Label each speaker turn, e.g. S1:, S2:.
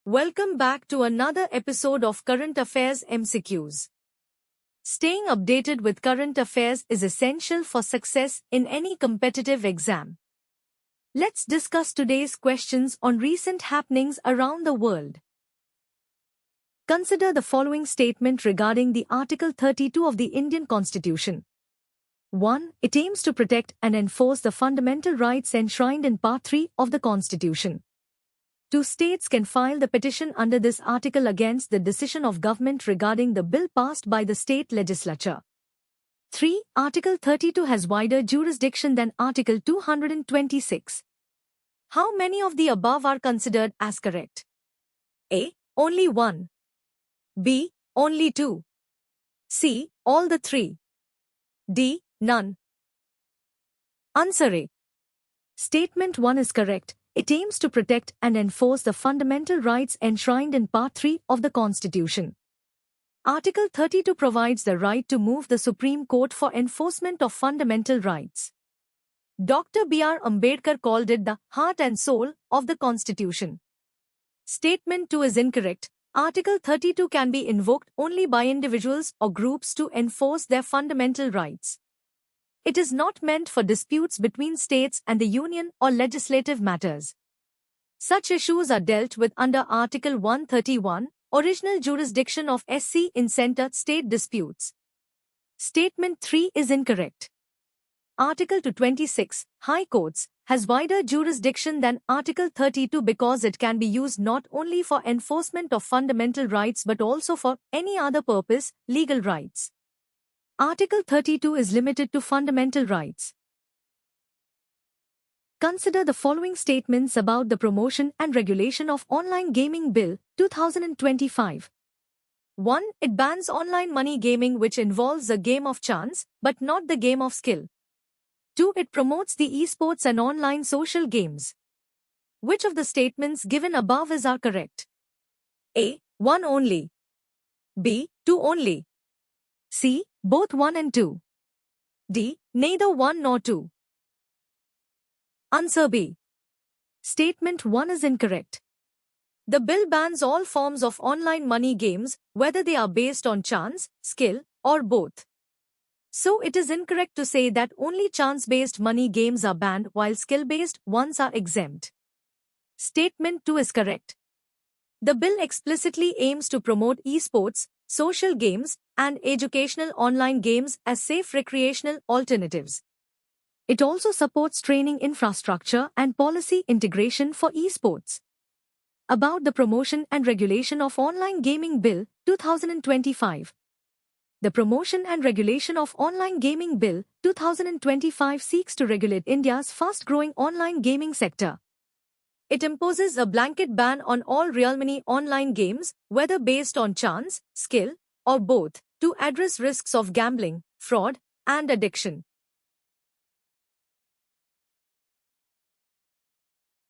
S1: Welcome back to another episode of Current Affairs MCQs. Staying updated with current affairs is essential for success in any competitive exam. Let's discuss today's questions on recent happenings around the world. Consider the following statement regarding the Article 32 of the Indian Constitution. 1. It aims to protect and enforce the fundamental rights enshrined in Part 3 of the Constitution. 2 states can file the petition under this article against the decision of government regarding the bill passed by the state legislature. 3. Article 32 has wider jurisdiction than Article 226. How many of the above are considered as correct? A. Only 1. B. Only 2. C. All the 3. D. None. Answer A. Statement 1 is correct. It aims to protect and enforce the fundamental rights enshrined in Part 3 of the Constitution. Article 32 provides the right to move the Supreme Court for enforcement of fundamental rights. Dr. B.R. Ambedkar called it the heart and soul of the Constitution. Statement 2 is incorrect. Article 32 can be invoked only by individuals or groups to enforce their fundamental rights. It is not meant for disputes between states and the Union or legislative matters. Such issues are dealt with under Article 131, Original Jurisdiction of SC in Center-State Disputes. Statement 3 is incorrect. Article 226, High Courts, has wider jurisdiction than Article 32 because it can be used not only for enforcement of fundamental rights but also for any other purpose, legal rights. Article 32 is limited to fundamental rights. Consider the following statements about the Promotion and Regulation of Online Gaming Bill, 2025. 1. It bans online money gaming which involves the game of chance, but not the game of skill. 2. It promotes the esports and online social games. Which of the statements given above are correct? A. 1 only. B. 2 only. C. Both 1 and 2. D. Neither 1 nor 2. Answer B. Statement 1 is incorrect. The bill bans all forms of online money games, whether they are based on chance, skill, or both. So it is incorrect to say that only chance-based money games are banned while skill-based ones are exempt. Statement 2 is correct. The bill explicitly aims to promote esports, social games, and educational online games as safe recreational alternatives. It also supports training infrastructure and policy integration for esports. About the Promotion and Regulation of Online Gaming Bill, 2025. The Promotion and Regulation of Online Gaming Bill, 2025 seeks to regulate India's fast-growing online gaming sector. It imposes a blanket ban on all real money online games, whether based on chance, skill, or both, to address risks of gambling, fraud, and addiction.